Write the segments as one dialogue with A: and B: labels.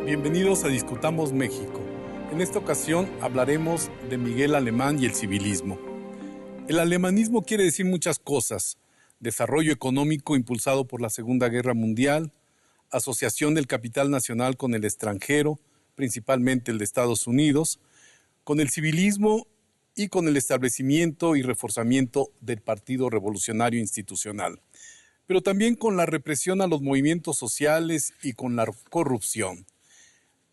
A: Bienvenidos a Discutamos México. En esta ocasión hablaremos de Miguel Alemán y el civilismo. El alemanismo quiere decir muchas cosas: desarrollo económico impulsado por la Segunda Guerra Mundial, asociación del capital nacional con el extranjero, principalmente el de Estados Unidos, con el civilismo y con el establecimiento y reforzamiento del Partido Revolucionario Institucional, pero también con la represión a los movimientos sociales y con la corrupción.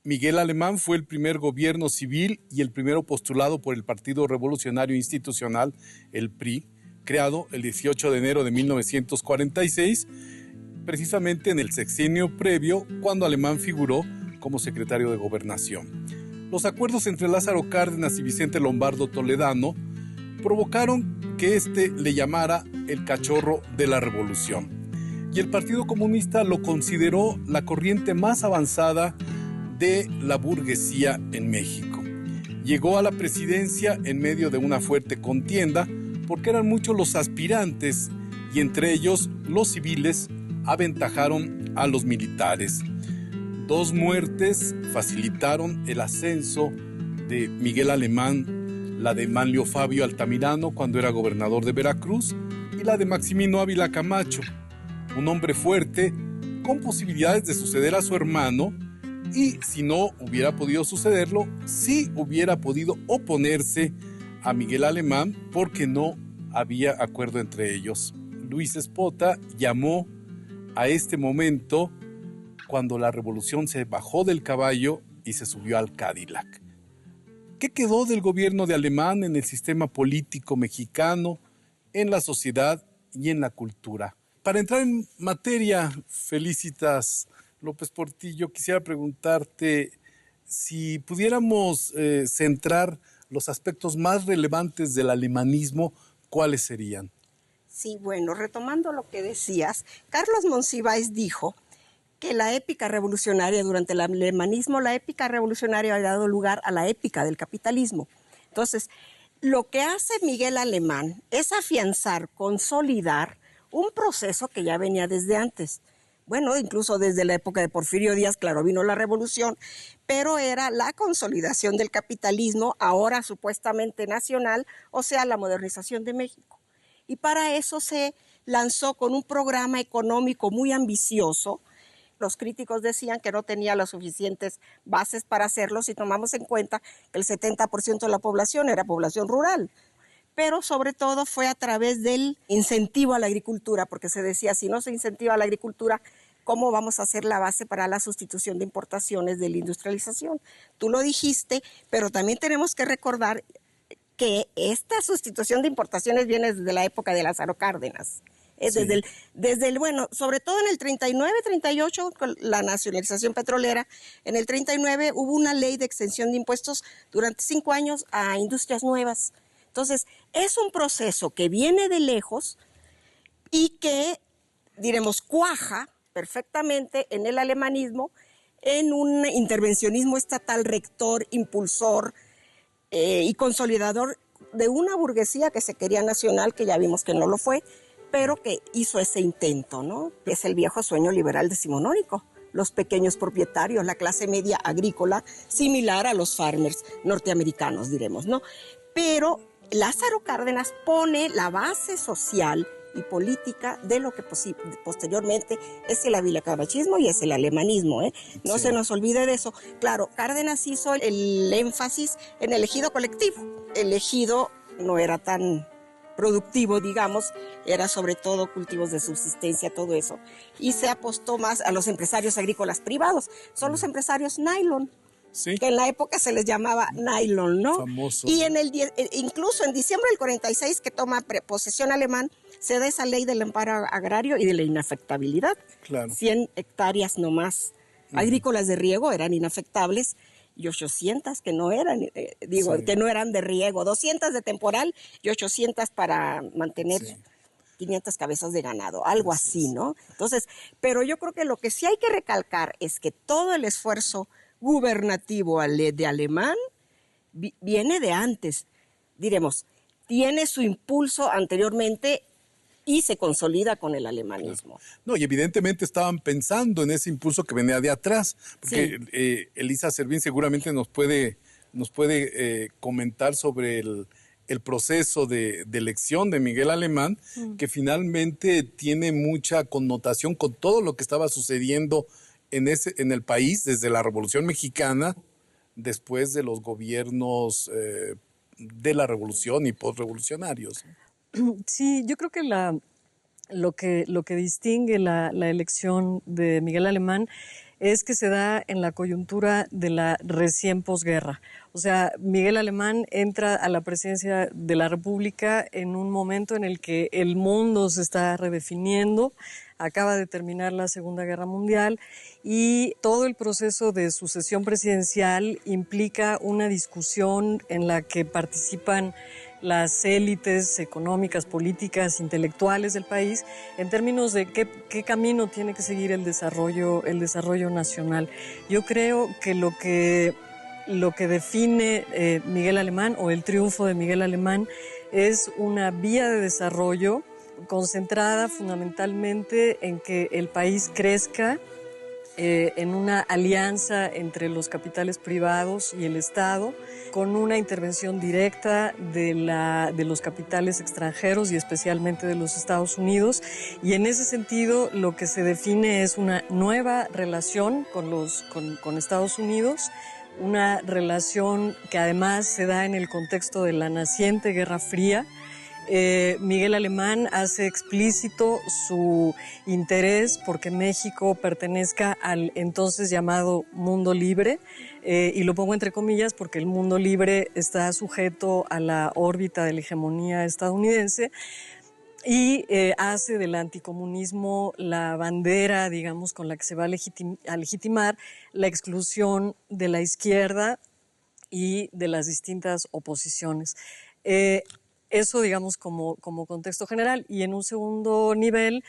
A: Miguel Alemán fue el primer gobierno civil y el primero postulado por el Partido Revolucionario Institucional, el PRI, creado el 18 de enero de 1946, precisamente en el sexenio previo, cuando Alemán figuró como secretario de Gobernación. Los acuerdos entre Lázaro Cárdenas y Vicente Lombardo Toledano provocaron que éste le llamara el cachorro de la revolución. Y el Partido Comunista lo consideró la corriente más avanzada de la burguesía en México. Llegó a la presidencia en medio de una fuerte contienda porque eran muchos los aspirantes y entre ellos los civiles aventajaron a los militares. 2 muertes facilitaron el ascenso de Miguel Alemán, la de Manlio Fabio Altamirano cuando era gobernador de Veracruz y la de Maximino Ávila Camacho, un hombre fuerte con posibilidades de suceder a su hermano, y si no hubiera podido sucederlo, sí hubiera podido oponerse a Miguel Alemán porque no había acuerdo entre ellos. Luis Espota llamó a este momento cuando la revolución se bajó del caballo y se subió al Cadillac. ¿Qué quedó del gobierno de Alemán en el sistema político mexicano, en la sociedad y en la cultura? Para entrar en materia, Felicitas López Portillo, quisiera preguntarte si pudiéramos centrar los aspectos más relevantes del alemanismo, ¿cuáles serían?
B: Sí, bueno, retomando lo que decías, Carlos Monsiváis dijo que la épica revolucionaria, durante el alemanismo, la épica revolucionaria ha dado lugar a la épica del capitalismo. Entonces, lo que hace Miguel Alemán es afianzar, consolidar un proceso que ya venía desde antes. Bueno, incluso desde la época de Porfirio Díaz, claro, vino la revolución, pero era la consolidación del capitalismo, ahora supuestamente nacional, o sea, la modernización de México. Y para eso se lanzó con un programa económico muy ambicioso. Los críticos decían que no tenía las suficientes bases para hacerlo si tomamos en cuenta que el 70% de la población era población rural. Pero sobre todo fue a través del incentivo a la agricultura, porque se decía, si no se incentiva a la agricultura, ¿cómo vamos a hacer la base para la sustitución de importaciones de la industrialización? Tú lo dijiste, pero también tenemos que recordar que esta sustitución de importaciones viene desde la época de Lázaro Cárdenas. Sí. Bueno, sobre todo en el 39, 38, con la nacionalización petrolera, en el 39 hubo una ley de exención de impuestos durante 5 años a industrias nuevas. Entonces, es un proceso que viene de lejos y que, diremos, cuaja perfectamente en el alemanismo, en un intervencionismo estatal rector, impulsor y consolidador de una burguesía que se quería nacional, que ya vimos que no lo fue, pero que hizo ese intento, ¿no? Es el viejo sueño liberal decimonónico. Los pequeños propietarios, la clase media agrícola, similar a los farmers norteamericanos, diremos, ¿no? Pero Lázaro Cárdenas pone la base social y política de lo que posteriormente es el avilacamachismo y es el alemanismo, ¿eh? No se nos olvide de eso. Claro, Cárdenas hizo el énfasis en el ejido colectivo. El ejido no era tan productivo, digamos, era sobre todo cultivos de subsistencia, todo eso. Y se apostó más a los empresarios agrícolas privados. Son los empresarios nylon. Sí. Que en la época se les llamaba nylon, ¿no?
A: Famoso.
B: Y incluso en diciembre del 46, que toma posesión Alemán, se da esa ley del amparo agrario y de la inafectabilidad.
A: Claro.
B: 100 hectáreas nomás agrícolas de riego eran inafectables y 800 que no eran, sí, que no eran de riego, 200 de temporal y 800 para mantener, sí, 500 cabezas de ganado, algo así, ¿no? Entonces, pero yo creo que lo que sí hay que recalcar es que todo el esfuerzo gubernativo de Alemán viene de antes, diremos, tiene su impulso anteriormente y se consolida con el alemanismo.
A: No, y evidentemente estaban pensando en ese impulso que venía de atrás, porque sí. Elisa Servín seguramente nos puede comentar sobre el proceso de elección de Miguel Alemán, que finalmente tiene mucha connotación con todo lo que estaba sucediendo en el país desde la Revolución Mexicana, después de los gobiernos de la Revolución y postrevolucionarios.
C: Sí, yo creo que lo que distingue la elección de Miguel Alemán es que se da en la coyuntura de la recién posguerra. O sea, Miguel Alemán entra a la presidencia de la República en un momento en el que el mundo se está redefiniendo, acaba de terminar la Segunda Guerra Mundial y todo el proceso de sucesión presidencial implica una discusión en la que participan las élites económicas, políticas, intelectuales del país en términos de qué camino tiene que seguir el desarrollo nacional. Yo creo que lo que define Miguel Alemán o el triunfo de Miguel Alemán es una vía de desarrollo concentrada fundamentalmente en que el país crezca en una alianza entre los capitales privados y el Estado, con una intervención directa de los capitales extranjeros y especialmente de los Estados Unidos. Y en ese sentido lo que se define es una nueva relación con Estados Unidos, una relación que además se da en el contexto de la naciente Guerra Fría. Miguel Alemán hace explícito su interés porque México pertenezca al entonces llamado mundo libre, y lo pongo entre comillas porque el mundo libre está sujeto a la órbita de la hegemonía estadounidense, y hace del anticomunismo la bandera, digamos, con la que se va a legitimar la exclusión de la izquierda y de las distintas oposiciones. Eso, digamos, como contexto general. Y en un segundo nivel,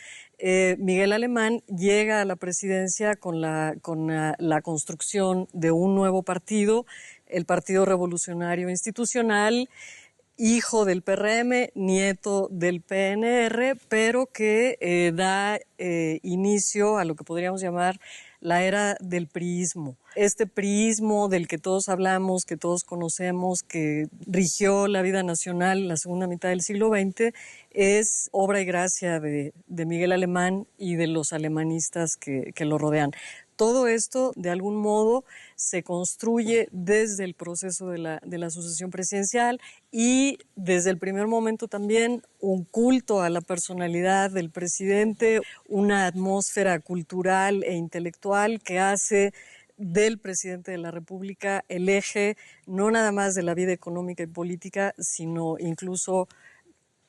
C: Miguel Alemán llega a la presidencia con la construcción de un nuevo partido, el Partido Revolucionario Institucional, hijo del PRM, nieto del PNR, pero que da inicio a lo que podríamos llamar la era del priismo. Este priismo del que todos hablamos, que todos conocemos, que rigió la vida nacional en la segunda mitad del siglo XX, es obra y gracia de Miguel Alemán y de los alemanistas que lo rodean. Todo esto, de algún modo, se construye desde el proceso de la sucesión presidencial y desde el primer momento también un culto a la personalidad del presidente, una atmósfera cultural e intelectual que hace del presidente de la República el eje no nada más de la vida económica y política, sino incluso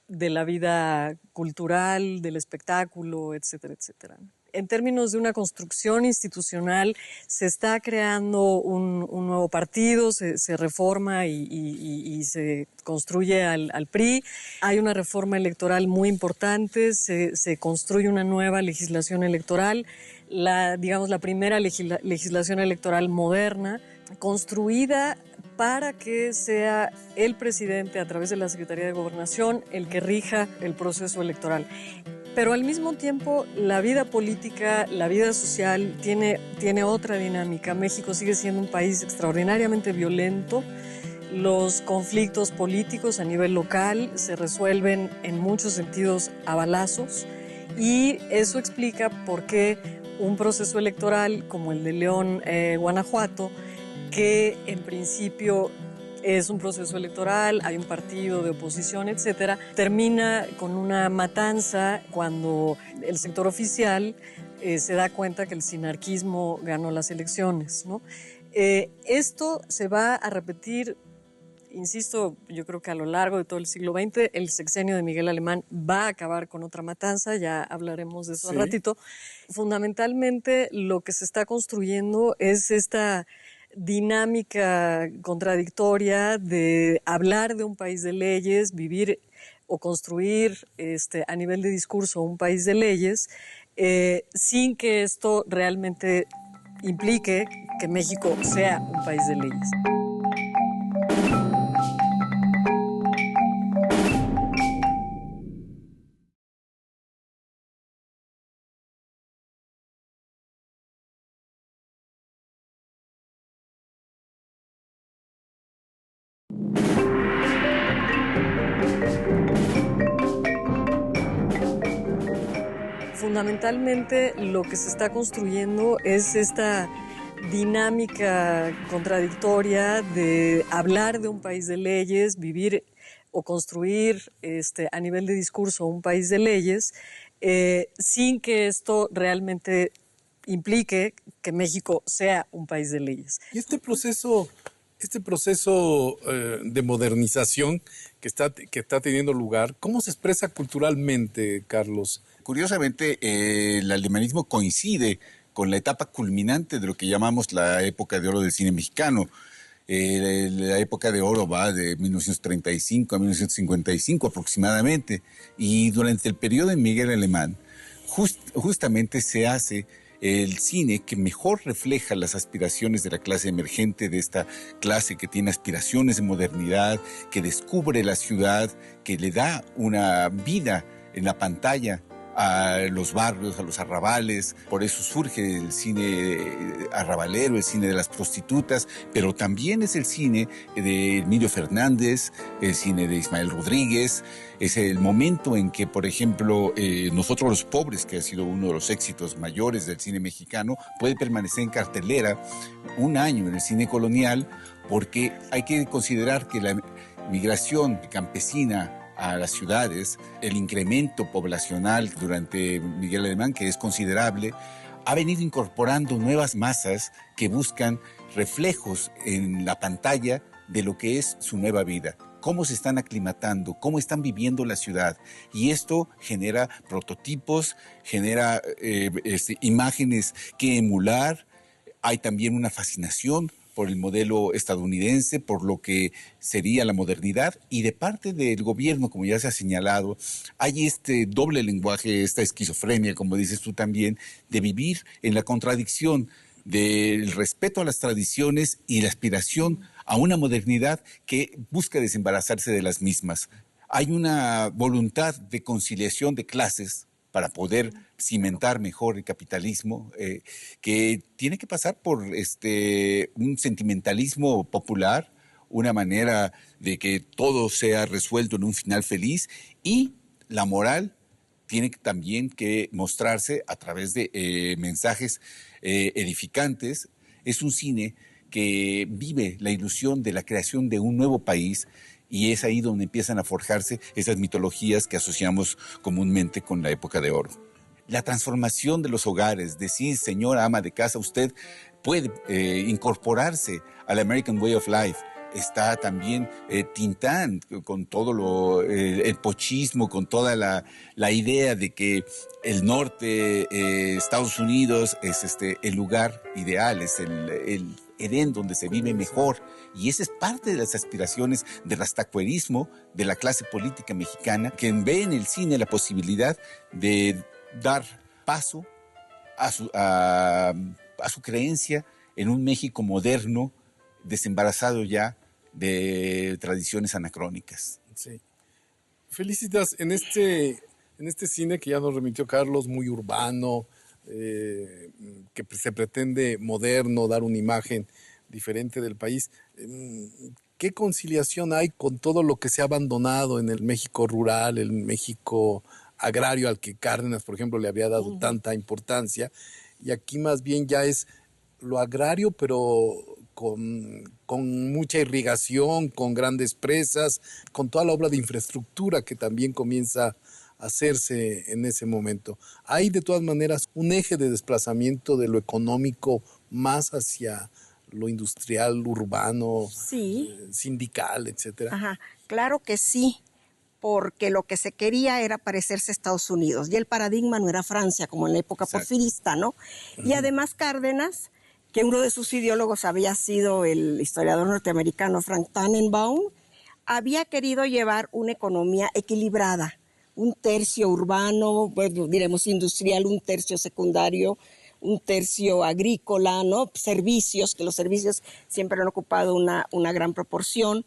C: de la vida cultural, del espectáculo, etcétera, etcétera. En términos de una construcción institucional, se está creando un nuevo partido, se reforma y se construye al PRI. Hay una reforma electoral muy importante, se construye una nueva legislación electoral, la primera legislación electoral moderna, construida para que sea el presidente, a través de la Secretaría de Gobernación, el que rija el proceso electoral. Pero al mismo tiempo, la vida política, la vida social tiene otra dinámica. México sigue siendo un país extraordinariamente violento. Los conflictos políticos a nivel local se resuelven en muchos sentidos a balazos, y eso explica por qué un proceso electoral como el de León, Guanajuato, que en principio es un proceso electoral, hay un partido de oposición, etcétera, termina con una matanza cuando el sector oficial se da cuenta que el sinarquismo ganó las elecciones, ¿no? Esto se va a repetir, insisto, yo creo que a lo largo de todo el siglo XX. El sexenio de Miguel Alemán va a acabar con otra matanza, ya hablaremos de eso al ratito. Fundamentalmente lo que se está construyendo es esta dinámica contradictoria de hablar de un país de leyes, vivir o construir a nivel de discurso un país de leyes, sin que esto realmente implique que México sea un país de leyes. fundamentalmente lo que se está construyendo es esta dinámica contradictoria de hablar de un país de leyes, vivir o construir a nivel de discurso un país de leyes, sin que esto realmente implique que México sea un país de leyes.
A: Y este proceso de modernización que está teniendo lugar, ¿cómo se expresa culturalmente, Carlos?
D: Curiosamente, el alemanismo coincide con la etapa culminante de lo que llamamos la época de oro del cine mexicano. La época de oro va de 1935 a 1955 aproximadamente, y durante el periodo de Miguel Alemán justamente se hace el cine que mejor refleja las aspiraciones de la clase emergente, de esta clase que tiene aspiraciones de modernidad, que descubre la ciudad, que le da una vida en la pantalla a los barrios, a los arrabales. Por eso surge el cine arrabalero, el cine de las prostitutas, pero también es el cine de Emilio Fernández, el cine de Ismael Rodríguez. Es el momento en que, por ejemplo, Nosotros los Pobres, que ha sido uno de los éxitos mayores del cine mexicano, puede permanecer en cartelera un año en el cine colonial, porque hay que considerar que la migración campesina a las ciudades, el incremento poblacional durante Miguel Alemán, que es considerable, ha venido incorporando nuevas masas que buscan reflejos en la pantalla de lo que es su nueva vida, cómo se están aclimatando, cómo están viviendo la ciudad. Y esto genera prototipos, genera imágenes que emular. Hay también una fascinación por el modelo estadounidense, por lo que sería la modernidad, y de parte del gobierno, como ya se ha señalado, hay este doble lenguaje, esta esquizofrenia, como dices tú también, de vivir en la contradicción del respeto a las tradiciones y la aspiración a una modernidad que busca desembarazarse de las mismas. Hay una voluntad de conciliación de clases para poder cimentar mejor el capitalismo, que tiene que pasar por un sentimentalismo popular, una manera de que todo sea resuelto en un final feliz, y la moral tiene también que mostrarse a través de mensajes edificantes. Es un cine que vive la ilusión de la creación de un nuevo país, y es ahí donde empiezan a forjarse esas mitologías que asociamos comúnmente con la época de oro. La transformación de los hogares, decir, señora ama de casa, usted puede incorporarse al American Way of Life. Está también Tintán, con todo el pochismo, con toda la idea de que el norte, Estados Unidos, es el lugar ideal, es el Edén donde se vive mejor. Y esa es parte de las aspiraciones del rastacuerismo de la clase política mexicana, que ve en el cine la posibilidad de dar paso a su creencia en un México moderno, desembarazado ya de tradiciones anacrónicas.
A: Sí. Felicitas, en este cine que ya nos remitió Carlos, muy urbano, que se pretende moderno, dar una imagen diferente del país, ¿qué conciliación hay con todo lo que se ha abandonado en el México rural, el México agrario al que Cárdenas, por ejemplo, le había dado tanta importancia? Y aquí más bien ya es lo agrario, pero con mucha irrigación, con grandes presas, con toda la obra de infraestructura que también comienza a hacerse en ese momento. Hay de todas maneras un eje de desplazamiento de lo económico más hacia lo industrial, urbano,
B: Sí.
A: sindical, etcétera.
B: Ajá, claro que sí, porque lo que se quería era parecerse a Estados Unidos, y el paradigma no era Francia, como en la época porfirista, ¿no? Y además Cárdenas, que uno de sus ideólogos había sido el historiador norteamericano Frank Tannenbaum, había querido llevar una economía equilibrada, un tercio urbano, bueno, diremos industrial, un tercio secundario, un tercio agrícola, ¿no? Servicios, que los servicios siempre han ocupado una gran proporción.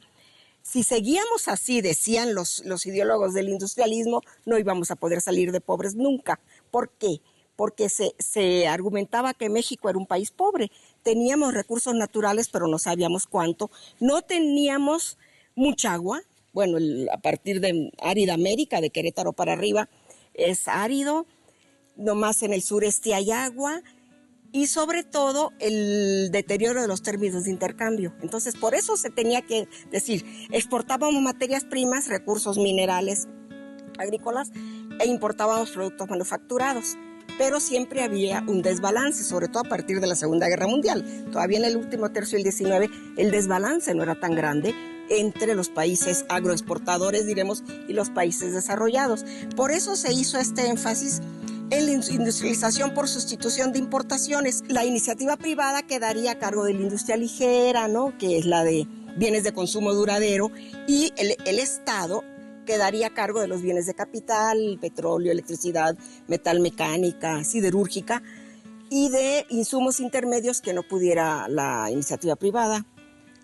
B: Si seguíamos así, decían los ideólogos del industrialismo, no íbamos a poder salir de pobres nunca. ¿Por qué? Porque se argumentaba que México era un país pobre. Teníamos recursos naturales, pero no sabíamos cuánto. No teníamos mucha agua. Bueno, a partir de árida América, de Querétaro para arriba, es árido. nomás en el sureste hay agua, y sobre todo el deterioro de los términos de intercambio. Entonces, por eso se tenía que decir, exportábamos materias primas, recursos minerales, agrícolas, e importábamos productos manufacturados. Pero siempre había un desbalance, sobre todo a partir de la Segunda Guerra Mundial. Todavía en el último tercio del 19, el desbalance no era tan grande entre los países agroexportadores, diremos, y los países desarrollados. Por eso se hizo este énfasis en la industrialización por sustitución de importaciones. La iniciativa privada quedaría a cargo de la industria ligera, ¿no?, que es la de bienes de consumo duradero, y el Estado quedaría a cargo de los bienes de capital, petróleo, electricidad, metalmecánica, siderúrgica, y de insumos intermedios que no pudiera la iniciativa privada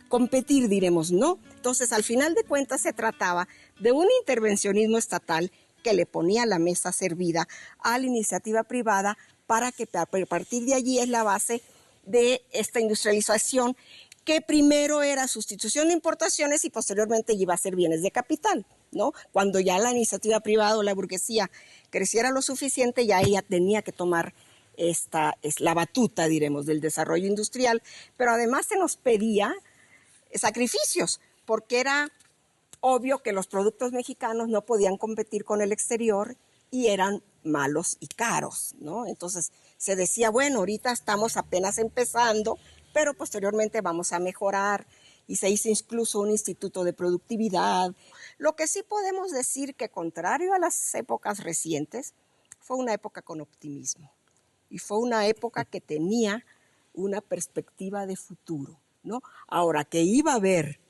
B: competir, diremos, ¿no? Entonces, al final de cuentas, se trataba de un intervencionismo estatal que le ponía la mesa servida a la iniciativa privada para que a partir de allí es la base de esta industrialización, que primero era sustitución de importaciones y posteriormente iba a ser bienes de capital, ¿no? Cuando ya la iniciativa privada o la burguesía creciera lo suficiente, ya ella tenía que tomar la batuta, diremos, del desarrollo industrial, pero además se nos pedía sacrificios, porque era obvio que los productos mexicanos no podían competir con el exterior y eran malos y caros, ¿no? Entonces se decía, bueno, ahorita estamos apenas empezando, pero posteriormente vamos a mejorar, y se hizo incluso un instituto de productividad. Lo que sí podemos decir que, contrario a las épocas recientes, fue una época con optimismo, y fue una época que tenía una perspectiva de futuro, ¿no? Ahora, que iba a haber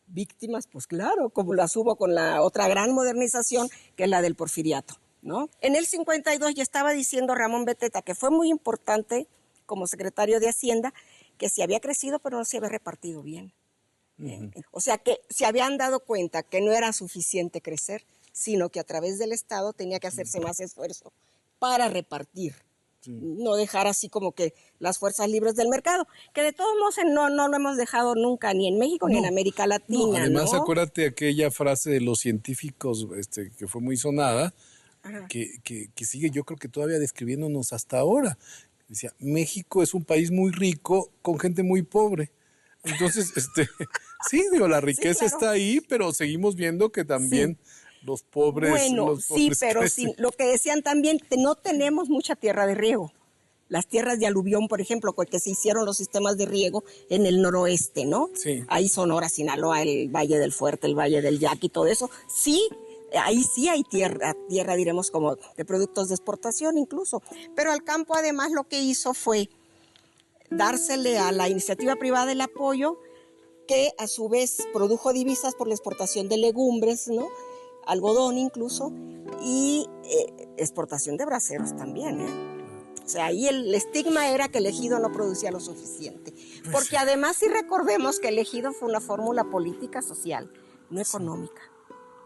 B: víctimas, pues claro, como las hubo con la otra gran modernización, que es la del porfiriato, ¿no? En el 52 ya estaba diciendo Ramón Beteta, que fue muy importante como secretario de Hacienda, que se había crecido pero no se había repartido bien. O sea, que se habían dado cuenta que no era suficiente crecer, sino que a través del Estado tenía que hacerse más esfuerzo para repartir. No dejar así como que las fuerzas libres del mercado, que de todos modos no lo hemos dejado nunca, ni en México ni en América Latina.
A: No, además,
B: ¿no?
A: acuérdate aquella frase de los científicos que fue muy sonada, que sigue, yo creo que todavía describiéndonos hasta ahora. Decía, México es un país muy rico con gente muy pobre. Entonces, sí, digo, la riqueza
B: sí, claro.
A: está ahí, pero seguimos viendo que también los pobres...
B: Bueno,
A: los pobres
B: sí, pero
A: crecen.
B: sí, lo que decían también, no tenemos mucha tierra de riego. Las tierras de aluvión, por ejemplo, porque se hicieron los sistemas de riego en el noroeste, ¿no?
A: Sí.
B: Ahí Sonora, Sinaloa, el Valle del Fuerte, el Valle del Yaqui, todo eso. Sí, ahí sí hay tierra, diremos, como de productos de exportación incluso. Pero al campo, además, lo que hizo fue dársele a la iniciativa privada el apoyo, que a su vez produjo divisas por la exportación de legumbres, ¿no?, algodón incluso, y exportación de braseros también, O sea, ahí el estigma era que el ejido no producía lo suficiente. Porque además, sí recordemos que el ejido fue una fórmula política social, no económica,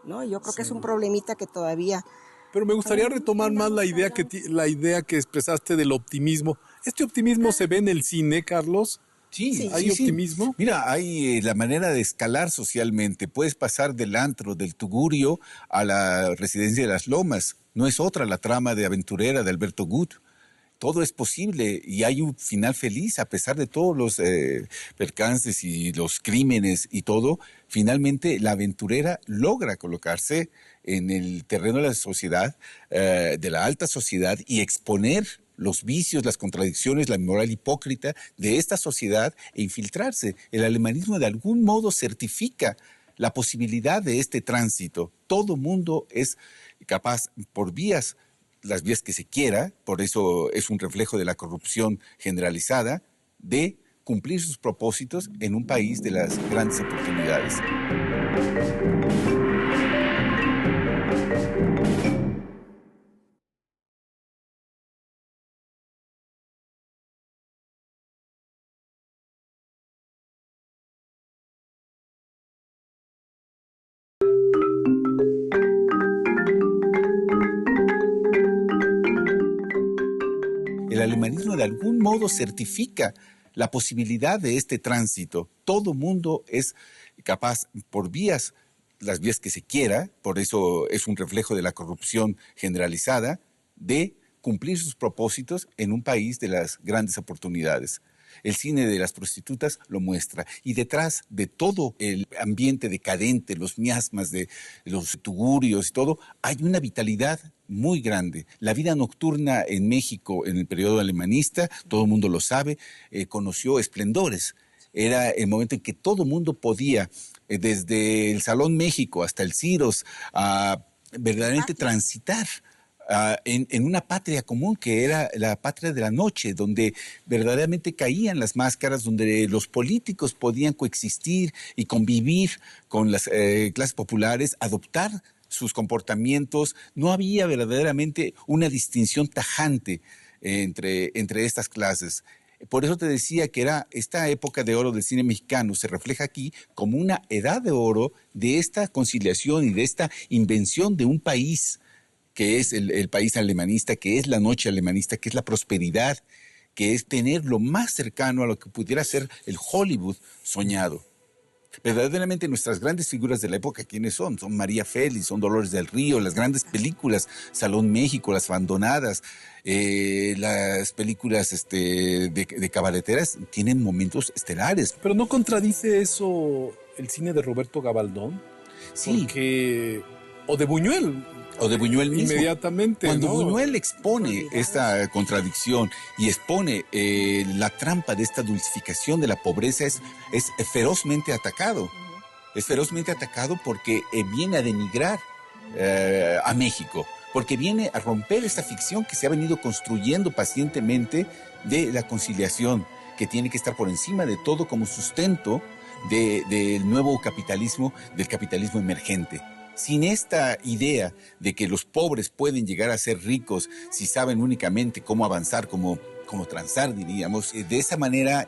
B: ¿no? Yo creo que es un problemita que todavía...
A: Pero me gustaría retomar más la idea que expresaste del optimismo. ¿Este optimismo se ve en el cine, Carlos?
D: Sí,
A: ¿Hay optimismo?
D: Mira, hay la manera de escalar socialmente. Puedes pasar del antro, del tugurio, a la residencia de las Lomas. No es otra la trama de Aventurera de Alberto Gut. Todo es posible y hay un final feliz a pesar de todos los percances y los crímenes y todo. Finalmente, la aventurera logra colocarse en el terreno de la sociedad, de la alta sociedad, y exponer los vicios, las contradicciones, la moral hipócrita de esta sociedad e infiltrarse. El alemanismo de algún modo certifica la posibilidad de este tránsito. Todo mundo es capaz, por las vías que se quiera, por eso es un reflejo de la corrupción generalizada, de cumplir sus propósitos en un país de las grandes oportunidades. El alemanismo de algún modo certifica la posibilidad de este tránsito. Todo mundo es capaz, por las vías que se quiera, por eso es un reflejo de la corrupción generalizada, de cumplir sus propósitos en un país de las grandes oportunidades. El cine de las prostitutas lo muestra. Y detrás de todo el ambiente decadente, los miasmas de los tugurios y todo, hay una vitalidad muy grande. La vida nocturna en México en el periodo alemanista, todo el mundo lo sabe, conoció esplendores. Era el momento en que todo el mundo podía, desde el Salón México hasta el Ciros, verdaderamente transitar en una patria común que era la patria de la noche, donde verdaderamente caían las máscaras, donde los políticos podían coexistir y convivir con las clases populares, adoptar sus comportamientos. No había verdaderamente una distinción tajante entre estas clases. Por eso te decía que era esta época de oro del cine mexicano, se refleja aquí como una edad de oro de esta conciliación y de esta invención de un país que es el país alemanista, que es la noche alemanista, que es la prosperidad, que es tener lo más cercano a lo que pudiera ser el Hollywood soñado. Verdaderamente nuestras grandes figuras de la época, ¿quiénes son? Son María Félix, son Dolores del Río, las grandes películas, Salón México, Las Abandonadas, las películas de cabareteras tienen momentos estelares.
A: Pero ¿no contradice eso el cine de Roberto Gabaldón?
D: Sí.
A: Porque, o de Buñuel.
D: O de Buñuel mismo.
A: Inmediatamente,
D: Cuando
A: ¿no?
D: Buñuel expone esta contradicción y expone la trampa de esta dulcificación de la pobreza, es ferozmente atacado. Es ferozmente atacado porque viene a denigrar a México, porque viene a romper esta ficción que se ha venido construyendo pacientemente de la conciliación, que tiene que estar por encima de todo como sustento del nuevo capitalismo, del capitalismo emergente. Sin esta idea de que los pobres pueden llegar a ser ricos si saben únicamente cómo avanzar, cómo transar, diríamos. De esa manera,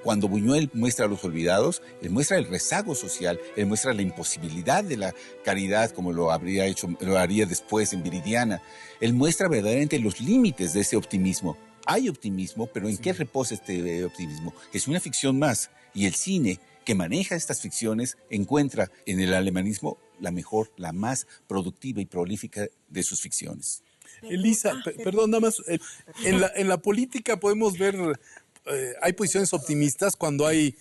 D: cuando Buñuel muestra a los olvidados, él muestra el rezago social, él muestra la imposibilidad de la caridad, como lo haría después en Viridiana. Él muestra verdaderamente los límites de ese optimismo. Hay optimismo, pero ¿en qué reposa este optimismo? Es una ficción más, y el cine que maneja estas ficciones encuentra en el alemanismo la mejor, la más productiva y prolífica de sus ficciones.
A: Elisa, perdón, nada más, en la política podemos ver, hay posiciones optimistas cuando hay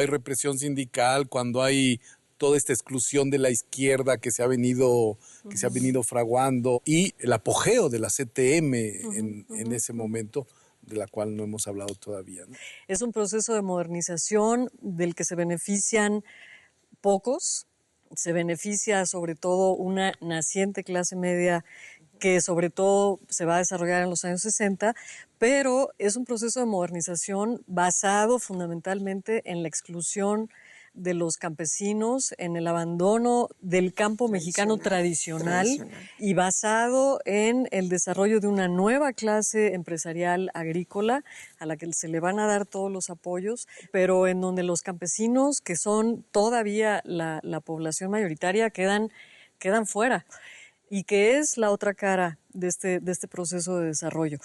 A: represión sindical, cuando hay toda esta exclusión de la izquierda que se ha venido fraguando, y el apogeo de la CTM en ese momento, de la cual no hemos hablado todavía, ¿no?
C: Es un proceso de modernización del que se benefician pocos, se beneficia sobre todo una naciente clase media que sobre todo se va a desarrollar en los años 60, pero es un proceso de modernización basado fundamentalmente en la exclusión de los campesinos, en el abandono del campo mexicano tradicional y basado en el desarrollo de una nueva clase empresarial agrícola a la que se le van a dar todos los apoyos, pero en donde los campesinos, que son todavía la población mayoritaria, quedan fuera, y que es la otra cara de este proceso de desarrollo.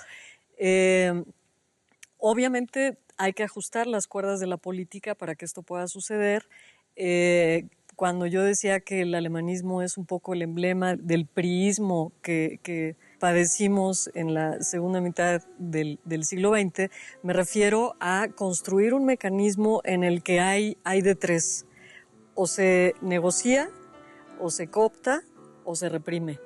C: Obviamente hay que ajustar las cuerdas de la política para que esto pueda suceder. Cuando yo decía que el alemanismo es un poco el emblema del priismo que padecimos en la segunda mitad del siglo XX, me refiero a construir un mecanismo en el que hay de tres. O se negocia, o se coopta, o se reprime.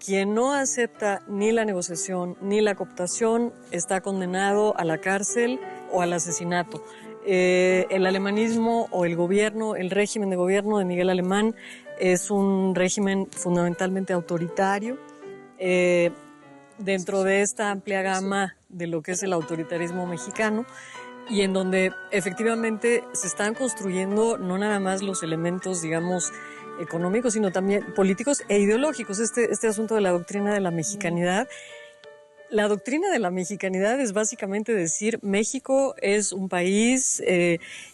C: Quien no acepta ni la negociación ni la cooptación está condenado a la cárcel o al asesinato. El alemanismo o el gobierno, el régimen de gobierno de Miguel Alemán es un régimen fundamentalmente autoritario. Dentro de esta amplia gama de lo que es el autoritarismo mexicano, y en donde efectivamente se están construyendo no nada más los elementos, digamos, económicos, sino también políticos e ideológicos. Este asunto de la doctrina de la mexicanidad. La doctrina de la mexicanidad es básicamente decir, México es un país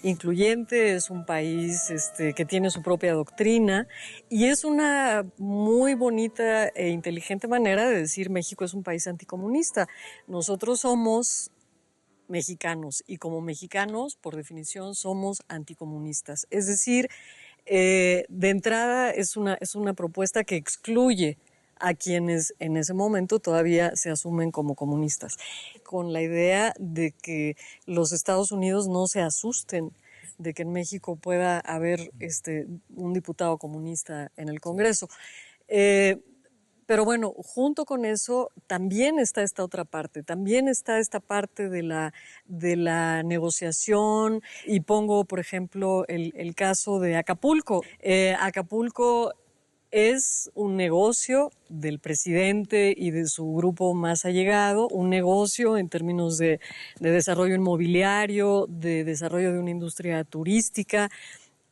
C: incluyente, es un país que tiene su propia doctrina, y es una muy bonita e inteligente manera de decir México es un país anticomunista. Nosotros somos mexicanos, y como mexicanos, por definición, somos anticomunistas. Es decir, de entrada es una propuesta que excluye a quienes en ese momento todavía se asumen como comunistas, con la idea de que los Estados Unidos no se asusten de que en México pueda haber un diputado comunista en el Congreso. Pero bueno, junto con eso también está esta otra parte, también está esta parte de la negociación, y pongo, por ejemplo, el caso de Acapulco. Acapulco es un negocio del presidente y de su grupo más allegado, un negocio en términos de desarrollo inmobiliario, de desarrollo de una industria turística.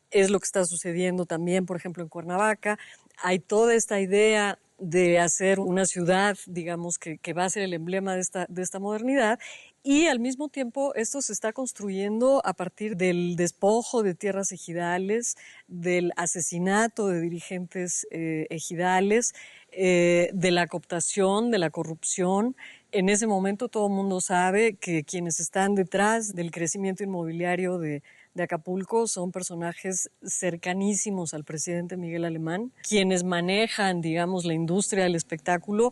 C: Es lo que está sucediendo también, por ejemplo, en Cuernavaca. Hay toda esta idea de hacer una ciudad, digamos, que va a ser el emblema de esta modernidad, y al mismo tiempo esto se está construyendo a partir del despojo de tierras ejidales, del asesinato de dirigentes ejidales, de la cooptación, de la corrupción. En ese momento todo el mundo sabe que quienes están detrás del crecimiento inmobiliario de Acapulco son personajes cercanísimos al presidente Miguel Alemán. Quienes manejan, digamos, la industria del espectáculo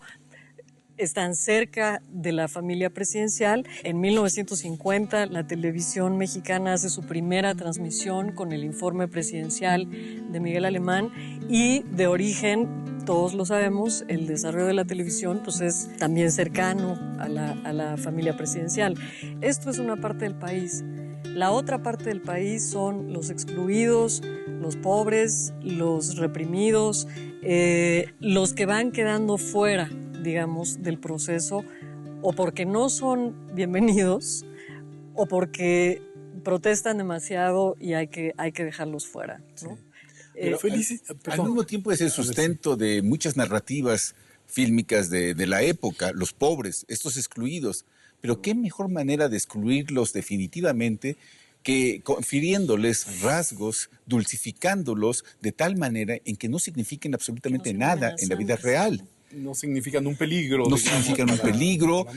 C: están cerca de la familia presidencial. En 1950 la televisión mexicana hace su primera transmisión con el informe presidencial de Miguel Alemán, y de origen, todos lo sabemos, el desarrollo de la televisión pues es también cercano a la familia presidencial. Esto es una parte del país. La otra parte del país son los excluidos, los pobres, los reprimidos, los que van quedando fuera, digamos, del proceso, o porque no son bienvenidos o porque protestan demasiado y hay que dejarlos fuera, ¿no?
D: Al mismo tiempo es el sustento de muchas narrativas fílmicas de la época, los pobres, estos excluidos. Pero qué mejor manera de excluirlos definitivamente que confiriéndoles rasgos, dulcificándolos de tal manera en que no signifiquen absolutamente nada en la vida real.
A: No significan un peligro.
D: No significan un peligro,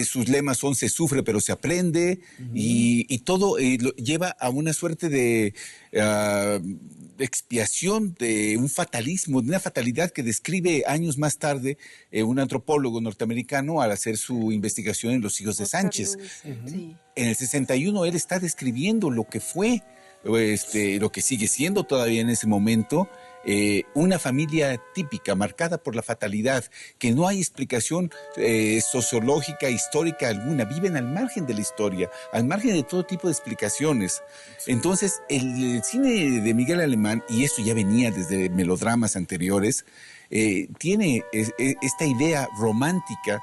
D: sus lemas son se sufre pero se aprende, y todo lo lleva a una suerte de expiación de un fatalismo, de una fatalidad que describe años más tarde un antropólogo norteamericano al hacer su investigación en Los hijos de Sánchez. En el 61 él está describiendo lo que fue, lo que sigue siendo todavía en ese momento, una familia típica, marcada por la fatalidad, que no hay explicación sociológica, histórica alguna, viven al margen de la historia, al margen de todo tipo de explicaciones. Entonces, el cine de Miguel Alemán, y esto ya venía desde melodramas anteriores, tiene esta idea romántica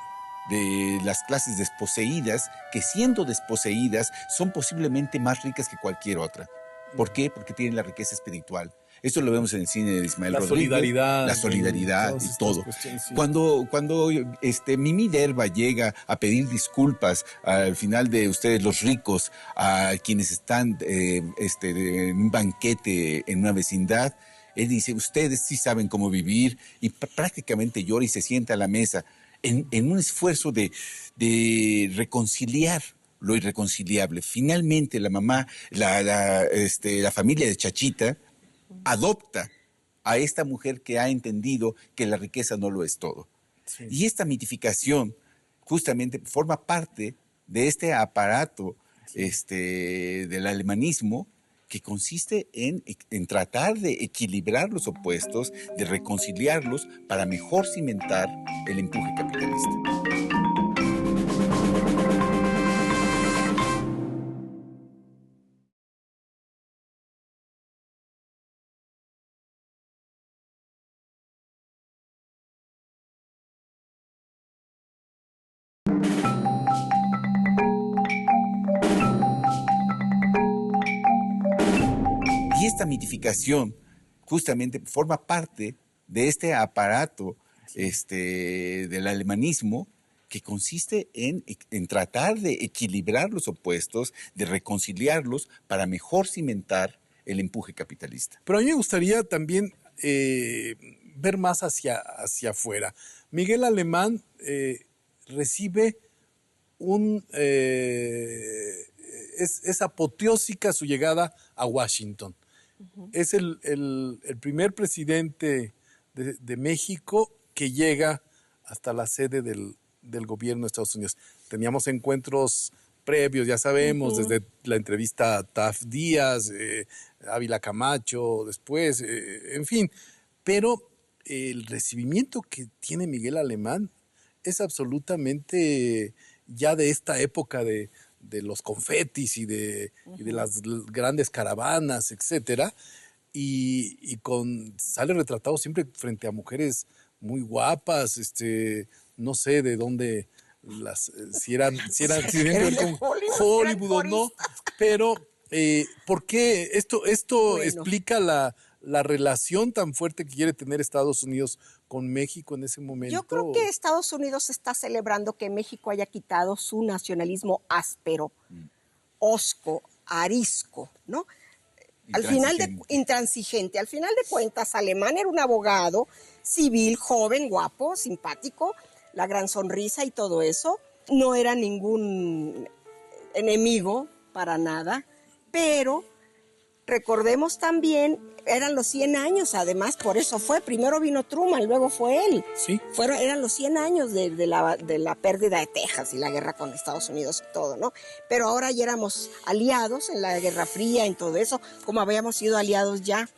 D: de las clases desposeídas, que siendo desposeídas son posiblemente más ricas que cualquier otra. ¿Por qué? Porque tienen la riqueza espiritual. Esto lo vemos en el cine de Ismael Rodríguez. La solidaridad y todo. Sí. Cuando Mimi Derba llega a pedir disculpas al final de Ustedes los ricos a quienes están en un banquete en una vecindad, él dice, ustedes sí saben cómo vivir, y prácticamente llora y se sienta a la mesa en un esfuerzo de reconciliar lo irreconciliable. Finalmente la mamá, la familia de Chachita adopta a esta mujer que ha entendido que la riqueza no lo es todo. Sí. Y esta mitificación justamente forma parte de este aparato del alemanismo, que consiste en tratar de equilibrar los opuestos, de reconciliarlos para mejor cimentar el empuje capitalista. Y esta mitificación justamente forma parte de este aparato del alemanismo, que consiste en tratar de equilibrar los opuestos, de reconciliarlos para mejor cimentar el empuje capitalista.
A: Pero a mí me gustaría también ver más hacia afuera. Miguel Alemán recibe es apoteósica su llegada a Washington. Uh-huh. Es el primer presidente de México que llega hasta la sede del gobierno de Estados Unidos. Teníamos encuentros previos, ya sabemos, desde la entrevista a Taft Díaz, Ávila Camacho, después, en fin. Pero el recibimiento que tiene Miguel Alemán es absolutamente ya de esta época de los confetis y de las grandes caravanas, etcétera, y sale retratado siempre frente a mujeres muy guapas, no sé de dónde si venían con Hollywood o no, pero ¿por qué esto
B: Bueno.
A: explica la relación tan fuerte que quiere tener Estados Unidos con México en ese momento?
B: Yo creo que Estados Unidos está celebrando que México haya quitado su nacionalismo hosco, arisco, ¿no? Intransigente. Al final de cuentas, Alemán era un abogado civil, joven, guapo, simpático, la gran sonrisa y todo eso. No era ningún enemigo para nada, pero recordemos también, eran los 100 años, además, por eso fue. Primero vino Truman, luego fue él.
A: Sí.
B: Eran los 100 años de la pérdida de Texas y la guerra con Estados Unidos y todo, ¿no? Pero ahora ya éramos aliados en la Guerra Fría, en todo eso, como habíamos sido aliados ya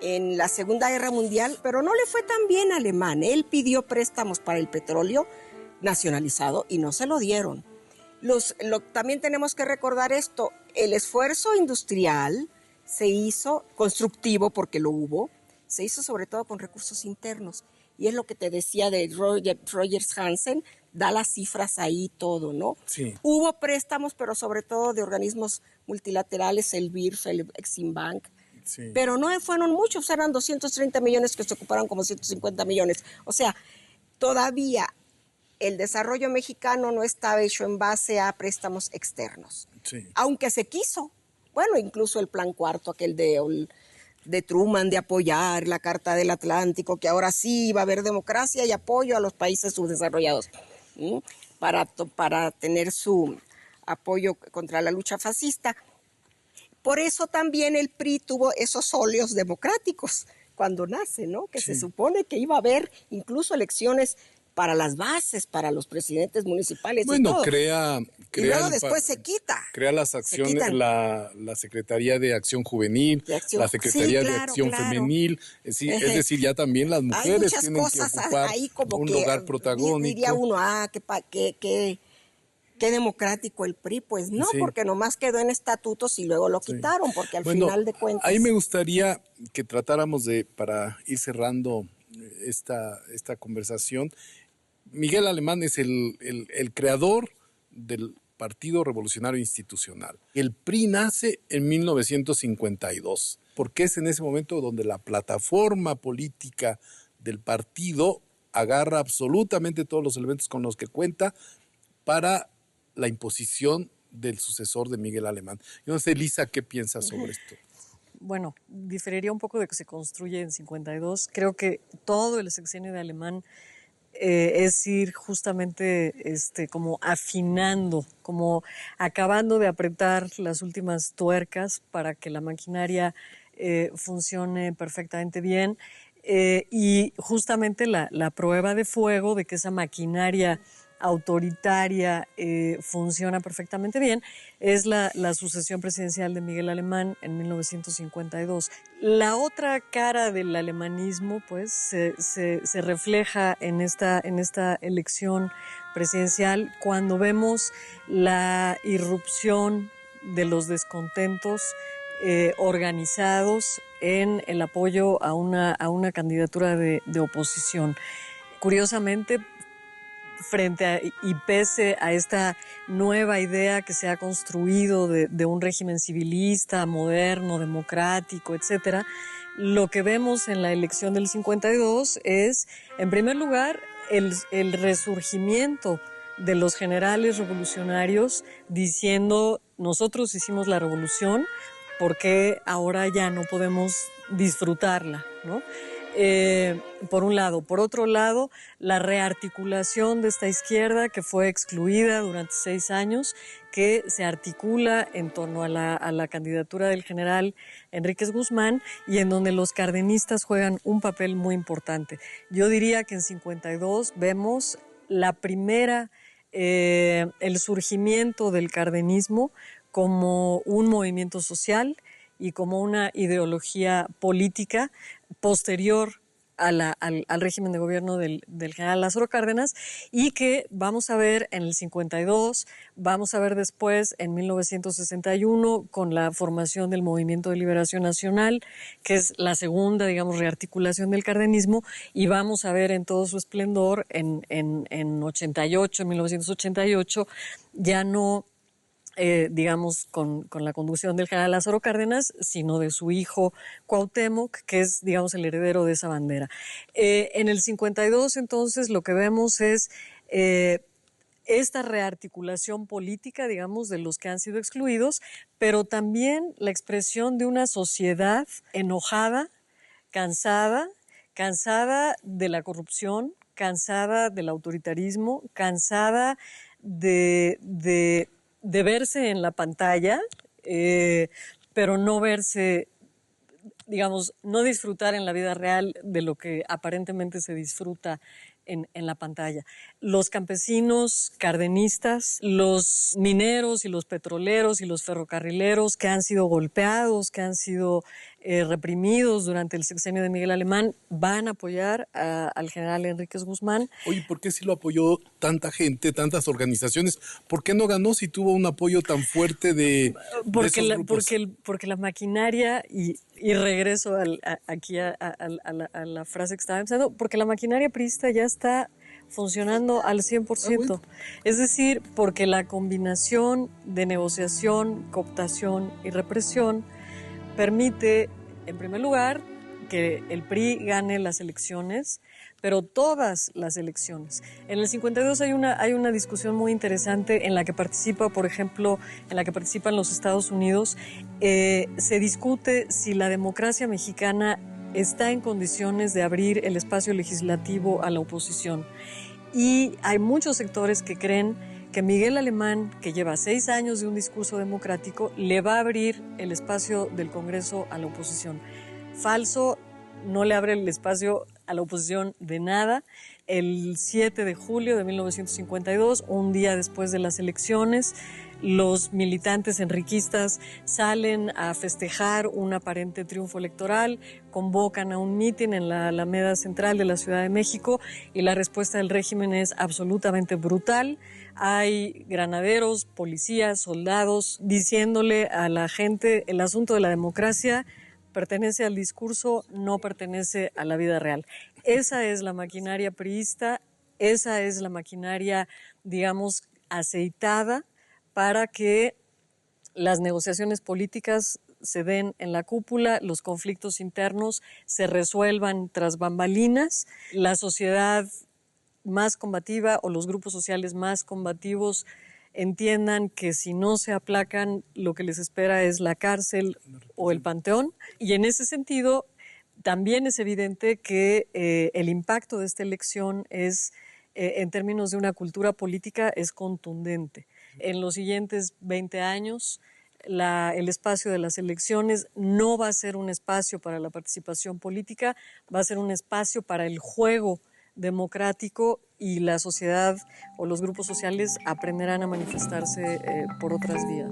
B: en la Segunda Guerra Mundial, pero no le fue tan bien a Alemán. Él pidió préstamos para el petróleo nacionalizado y no se lo dieron. También tenemos que recordar esto, el esfuerzo industrial se hizo constructivo porque lo hubo, se hizo sobre todo con recursos internos. Y es lo que te decía de Rogers Hansen, da las cifras ahí todo, ¿no?
A: Sí.
B: Hubo préstamos, pero sobre todo de organismos multilaterales, el BIRF, el Exim Bank,
A: Sí.
B: pero no fueron muchos, eran 230 millones que se ocuparon como 150 millones. O sea, todavía el desarrollo mexicano no estaba hecho en base a préstamos externos.
A: Sí.
B: Aunque se quiso. Bueno, incluso el plan cuarto, aquel de Truman, de apoyar la Carta del Atlántico, que ahora sí va a haber democracia y apoyo a los países subdesarrollados, ¿sí? para tener su apoyo contra la lucha fascista. Por eso también el PRI tuvo esos óleos democráticos cuando nace, ¿no? Que
A: Sí.
B: se supone que iba a haber incluso elecciones para las bases, para los presidentes municipales y
A: Bueno,
B: todo.
A: crea
B: Y luego
A: el
B: después se quita.
A: Crea las acciones,
B: quitan.
A: la Secretaría de Acción Juvenil, la Secretaría de Acción Femenil, es decir, ya también las
B: Hay
A: mujeres
B: muchas
A: tienen que
B: cosas
A: ocupar
B: ahí como
A: un
B: que
A: lugar protagónico.
B: diría uno, qué democrático el PRI, pues no,
A: Sí.
B: porque nomás quedó en estatutos y luego lo quitaron, porque al
A: Bueno,
B: final de cuentas...
A: ahí me gustaría que tratáramos para ir cerrando esta conversación. Miguel Alemán es el creador del Partido Revolucionario Institucional. El PRI nace en 1952, porque es en ese momento donde la plataforma política del partido agarra absolutamente todos los elementos con los que cuenta para la imposición del sucesor de Miguel Alemán. Yo no sé, Lisa, ¿qué piensas sobre esto?
C: Bueno, diferiría un poco de que se construye en 52. Creo que todo el sexenio de Alemán es ir justamente como afinando, como acabando de apretar las últimas tuercas para que la maquinaria funcione perfectamente bien. Y justamente la prueba de fuego de que esa maquinaria autoritaria funciona perfectamente bien es la sucesión presidencial de Miguel Alemán en 1952. La otra cara del alemanismo pues se refleja en esta elección presidencial cuando vemos la irrupción de los descontentos organizados en el apoyo a una candidatura de oposición. Curiosamente, y pese a esta nueva idea que se ha construido de un régimen civilista, moderno, democrático, etcétera, lo que vemos en la elección del 52 es, en primer lugar, el resurgimiento de los generales revolucionarios diciendo: nosotros hicimos la revolución, ¿por qué ahora ya no podemos disfrutarla, ¿no? Por un lado. Por otro lado, la rearticulación de esta izquierda que fue excluida durante 6 años, que se articula en torno a la candidatura del general Enríquez Guzmán y en donde los cardenistas juegan un papel muy importante. Yo diría que en 52 vemos la primera, el surgimiento del cardenismo como un movimiento social y como una ideología política posterior al régimen de gobierno del general Lázaro Cárdenas, y que vamos a ver en el 52, vamos a ver después en 1961 con la formación del Movimiento de Liberación Nacional, que es la segunda, digamos, rearticulación del cardenismo, y vamos a ver en todo su esplendor en 88, en 1988, ya no digamos, con la conducción del general Lázaro Cárdenas, sino de su hijo Cuauhtémoc, que es, digamos, el heredero de esa bandera. En el 52, entonces, lo que vemos es esta rearticulación política, digamos, de los que han sido excluidos, pero también la expresión de una sociedad enojada, cansada de la corrupción, cansada del autoritarismo, cansada de verse en la pantalla, pero no verse, digamos, no disfrutar en la vida real de lo que aparentemente se disfruta en la pantalla. Los campesinos cardenistas, los mineros y los petroleros y los ferrocarrileros que han sido golpeados, que han sido reprimidos durante el sexenio de Miguel Alemán, van a apoyar al general Enríquez Guzmán.
A: Oye, ¿por qué si lo apoyó tanta gente, tantas organizaciones? ¿Por qué no ganó si tuvo un apoyo tan fuerte de esos grupos?
C: Porque la maquinaria, y regreso aquí a la frase que estaba pensando, porque la maquinaria priista ya está funcionando al 100%. Bueno. Es decir, porque la combinación de negociación, cooptación y represión permite, en primer lugar, que el PRI gane las elecciones, pero todas las elecciones. En el 52 hay una discusión muy interesante en la que participa, por ejemplo, en la que participan los Estados Unidos. Se discute si la democracia mexicana está en condiciones de abrir el espacio legislativo a la oposición. Y hay muchos sectores que creen que Miguel Alemán, que lleva 6 años de un discurso democrático, le va a abrir el espacio del Congreso a la oposición. Falso, no le abre el espacio a la oposición de nada. El 7 de julio de 1952, un día después de las elecciones, los militantes enriquistas salen a festejar un aparente triunfo electoral, convocan a un mitin en la Alameda Central de la Ciudad de México y la respuesta del régimen es absolutamente brutal. Hay granaderos, policías, soldados diciéndole a la gente: el asunto de la democracia pertenece al discurso, no pertenece a la vida real. Esa es la maquinaria priista, esa es la maquinaria, digamos, aceitada para que las negociaciones políticas se den en la cúpula, los conflictos internos se resuelvan tras bambalinas, la sociedad más combativa o los grupos sociales más combativos entiendan que si no se aplacan, lo que les espera es la cárcel o el panteón. Y en ese sentido, también es evidente que el impacto de esta elección es, en términos de una cultura política, es contundente. En los siguientes 20 años, el espacio de las elecciones no va a ser un espacio para la participación política, va a ser un espacio para el juego democrático, y la sociedad o los grupos sociales aprenderán a manifestarse por otras vías.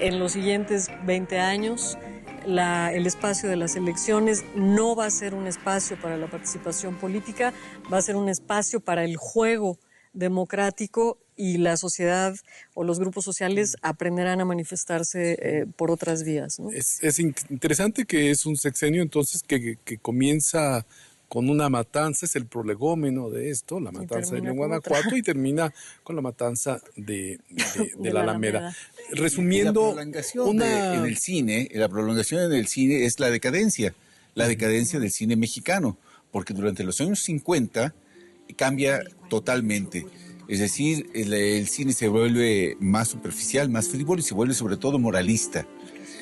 C: En los siguientes 20 años, el espacio de las elecciones no va a ser un espacio para la participación política, va a ser un espacio para el juego democrático, y la sociedad o los grupos sociales aprenderán a manifestarse por otras vías, ¿no?
A: Es interesante que es un sexenio entonces que comienza con una matanza, es el prolegómeno de esto, la matanza de León,
C: termina con
A: Guanajuato, y termina con la matanza de
C: De
A: la
C: la
A: Alameda.
C: Alameda.
A: Resumiendo,
D: En el cine, la prolongación en el cine es la decadencia del cine mexicano, porque durante los años 50 cambia totalmente. Es decir, el cine se vuelve más superficial, más frívolo y se vuelve sobre todo moralista.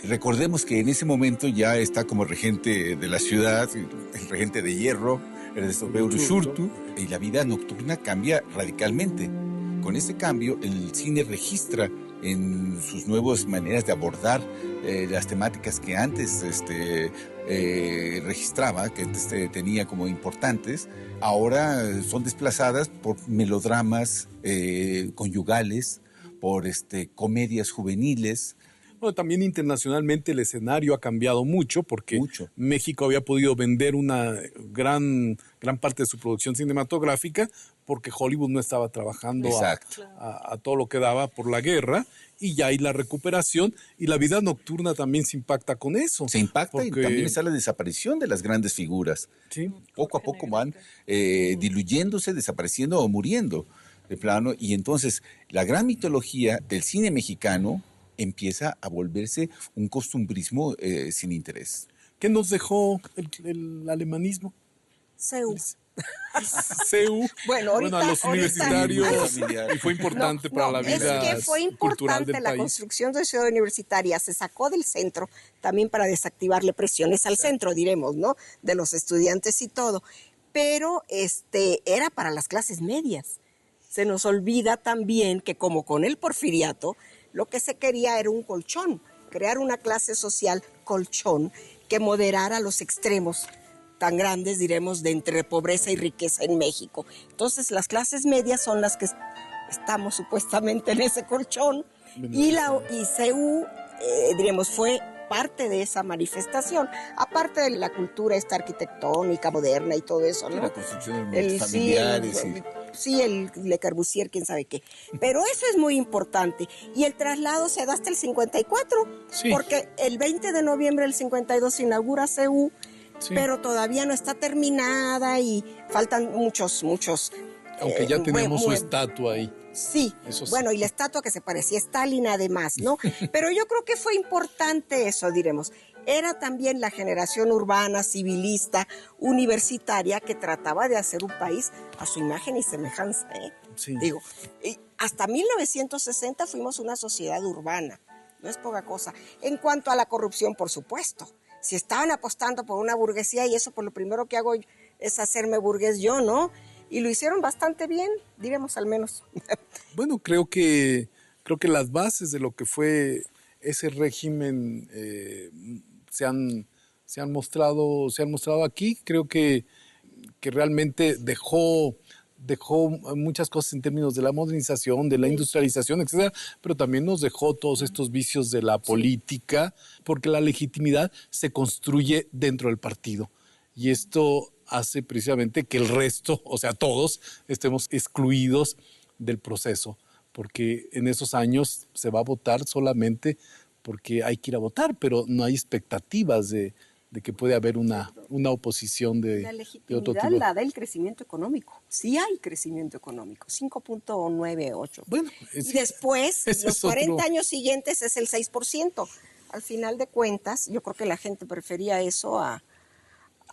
D: Recordemos que en ese momento ya está como regente de la ciudad, el regente de hierro, Ernesto Uruchurtu, y la vida nocturna cambia radicalmente. Con ese cambio, el cine registra en sus nuevas maneras de abordar las temáticas que antes registraba, que antes tenía como importantes, ahora son desplazadas por melodramas conyugales, por comedias juveniles.
A: bueno, también internacionalmente el escenario ha cambiado mucho porque
D: Mucho.
A: México había podido vender una gran parte de su producción cinematográfica porque Hollywood no estaba trabajando
D: Exacto.
A: a todo lo que daba por la guerra, y ya hay la recuperación, y la vida nocturna también se impacta con eso.
D: Se impacta y
A: porque-
D: también está la desaparición de las grandes figuras.
A: Sí.
D: Poco a poco van diluyéndose, desapareciendo o muriendo de plano. Y entonces la gran mitología del cine mexicano empieza a volverse un costumbrismo sin interés.
A: ¿Qué nos dejó el alemanismo?
B: CEU.
A: CEU.
B: Bueno, ahorita-
A: a los
B: ahorita-
A: universitarios,
D: Familiar.
A: y fue importante para la
B: es
A: vida
B: que fue
A: cultural
B: importante
A: del
B: la
A: país.
B: construcción de Ciudad Universitaria, se sacó del centro también para desactivarle presiones al centro, diremos, ¿no? De los estudiantes y todo. Pero era para las clases medias. Se nos olvida también que como con el porfiriato, lo que se quería era un colchón, crear una clase social colchón que moderara los extremos tan grandes, diremos, de entre pobreza y riqueza en México. Entonces, las clases medias son las que estamos supuestamente en ese colchón, y CEU, diremos, fue parte de esa manifestación, aparte de la cultura esta arquitectónica moderna y todo eso, ¿no?
D: La construcción de familiares.
B: Sí, el Le Corbusier, quién sabe qué. Pero eso es muy importante. Y el traslado se da hasta el 54,
A: Sí.
B: porque el 20 de noviembre del 52 se inaugura CEU,
A: Sí.
B: pero todavía no está terminada y faltan muchos.
A: Aunque ya teníamos su
B: muy-
A: estatua ahí.
B: Sí,
A: Eso sí.
B: bueno, y la estatua que se parecía a Stalin además, ¿no? Pero yo creo que fue importante eso, diremos. Era también la generación urbana, civilista, universitaria, que trataba de hacer un país a su imagen y semejanza, ¿eh?
A: Sí.
B: Digo, y hasta 1960 fuimos una sociedad urbana, no es poca cosa. En cuanto a la corrupción, por supuesto. Si estaban apostando por una burguesía, y eso por lo primero que hago es hacerme burgués yo, ¿no? Y lo hicieron bastante bien, diremos al menos.
A: Bueno, creo que las bases de lo que fue ese régimen se han mostrado aquí. Creo que realmente dejó muchas cosas en términos de la modernización, de la industrialización, etcétera, pero también nos dejó todos estos vicios de la política, porque la legitimidad se construye dentro del partido. Y esto hace precisamente que el resto, o sea, todos, estemos excluidos del proceso, porque en esos años se va a votar solamente porque hay que ir a votar, pero no hay expectativas de que puede haber una oposición de
B: La
A: otro
B: legitimidad
A: tipo.
B: la da el crecimiento económico. Sí hay crecimiento económico, 5.98.
A: Bueno,
B: y después,
A: ese
B: los
A: es otro.
B: 40 años siguientes es el 6%. Al final de cuentas, yo creo que la gente prefería eso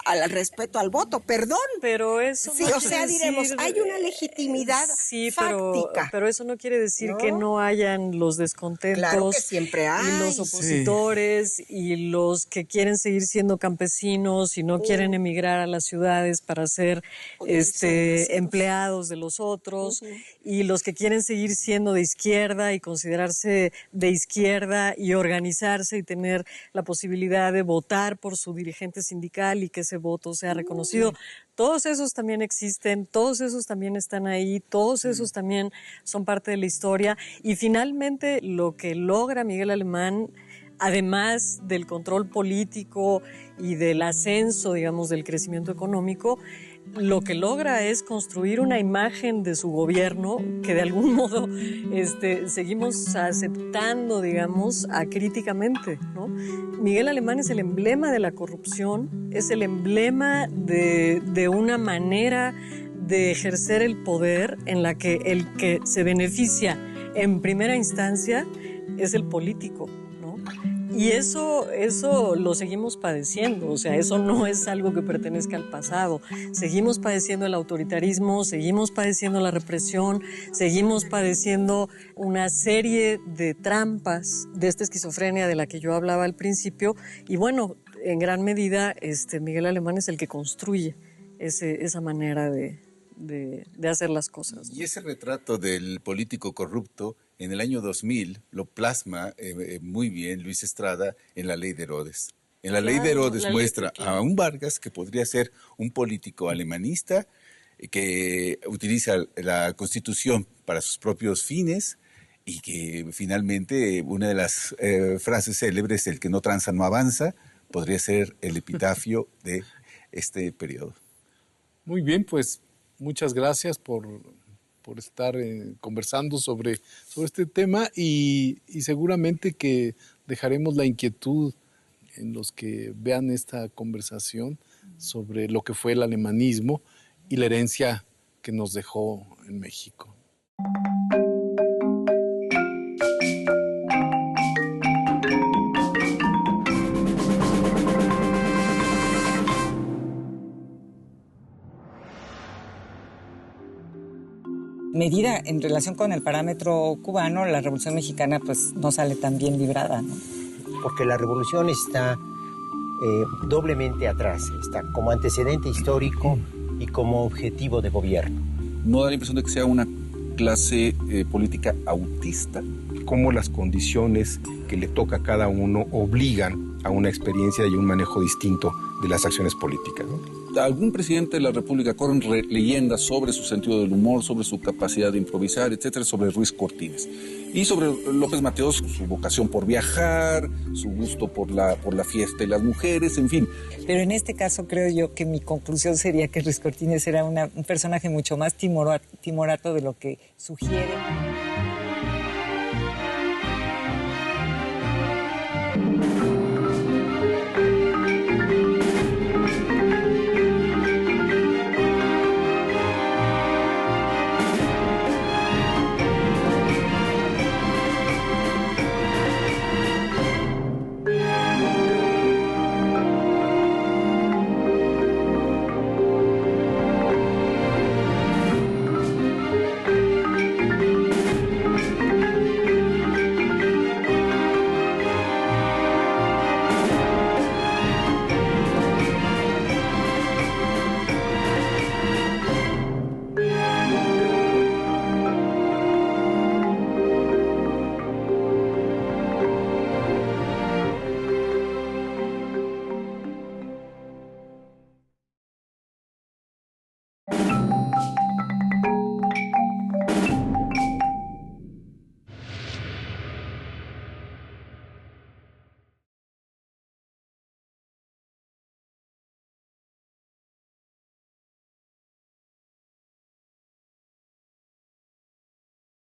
B: al respeto al voto, perdón.
C: Pero eso
B: Sí,
C: no
B: o sea,
C: quiere
B: diremos,
C: decir-
B: hay una legitimidad
C: sí,
B: fáctica.
C: pero eso no quiere decir
B: ¿No?
C: que no hayan los descontentos.
B: Claro que siempre hay.
C: Y los opositores y los que quieren seguir siendo campesinos y no quieren emigrar a las ciudades para ser empleados de los otros, y los que quieren seguir siendo de izquierda y considerarse de izquierda y organizarse y tener la posibilidad de votar por su dirigente sindical y que ese voto sea reconocido. Todos esos también existen, todos esos también están ahí, todos esos también son parte de la historia. Y finalmente lo que logra Miguel Alemán, además del control político y del ascenso, digamos, del crecimiento económico, lo que logra es construir una imagen de su gobierno que de algún modo seguimos aceptando, digamos, acríticamente, ¿no? Miguel Alemán es el emblema de la corrupción, es el emblema de una manera de ejercer el poder en la que el que se beneficia en primera instancia es el político, ¿no? Y eso lo seguimos padeciendo, o sea, eso no es algo que pertenezca al pasado. Seguimos padeciendo el autoritarismo, seguimos padeciendo la represión, seguimos padeciendo una serie de trampas de esta esquizofrenia de la que yo hablaba al principio. Y bueno, en gran medida, Miguel Alemán es el que construye esa manera de hacer las cosas.
D: Y ese retrato del político corrupto en el año 2000 lo plasma muy bien Luis Estrada en La Ley de Herodes. En La Ley de Herodes muestra a un Vargas que podría ser un político alemanista que utiliza la Constitución para sus propios fines y que finalmente una de las frases célebres, el que no tranza no avanza, podría ser el epitafio de este periodo.
A: Muy bien, pues muchas gracias por estar conversando sobre este tema y seguramente que dejaremos la inquietud en los que vean esta conversación sobre lo que fue el alemanismo y la herencia que nos dejó en México.
E: Medida en relación con el parámetro cubano, la Revolución Mexicana pues no sale tan bien librada, ¿no?
F: Porque la revolución está doblemente atrás, está como antecedente histórico y como objetivo de gobierno.
G: ¿No da la impresión de que sea una clase política autista?
H: Cómo las condiciones que le toca a cada uno obligan a una experiencia y un manejo distinto de las acciones políticas, ¿no?
G: Algún presidente de la República corren leyendas sobre su sentido del humor, sobre su capacidad de improvisar, etcétera, sobre Ruiz Cortines. Y sobre López Mateos, su vocación por viajar, su gusto por la fiesta y las mujeres, en fin.
E: Pero en este caso creo yo que mi conclusión sería que Ruiz Cortines era un personaje mucho más timorato de lo que sugiere.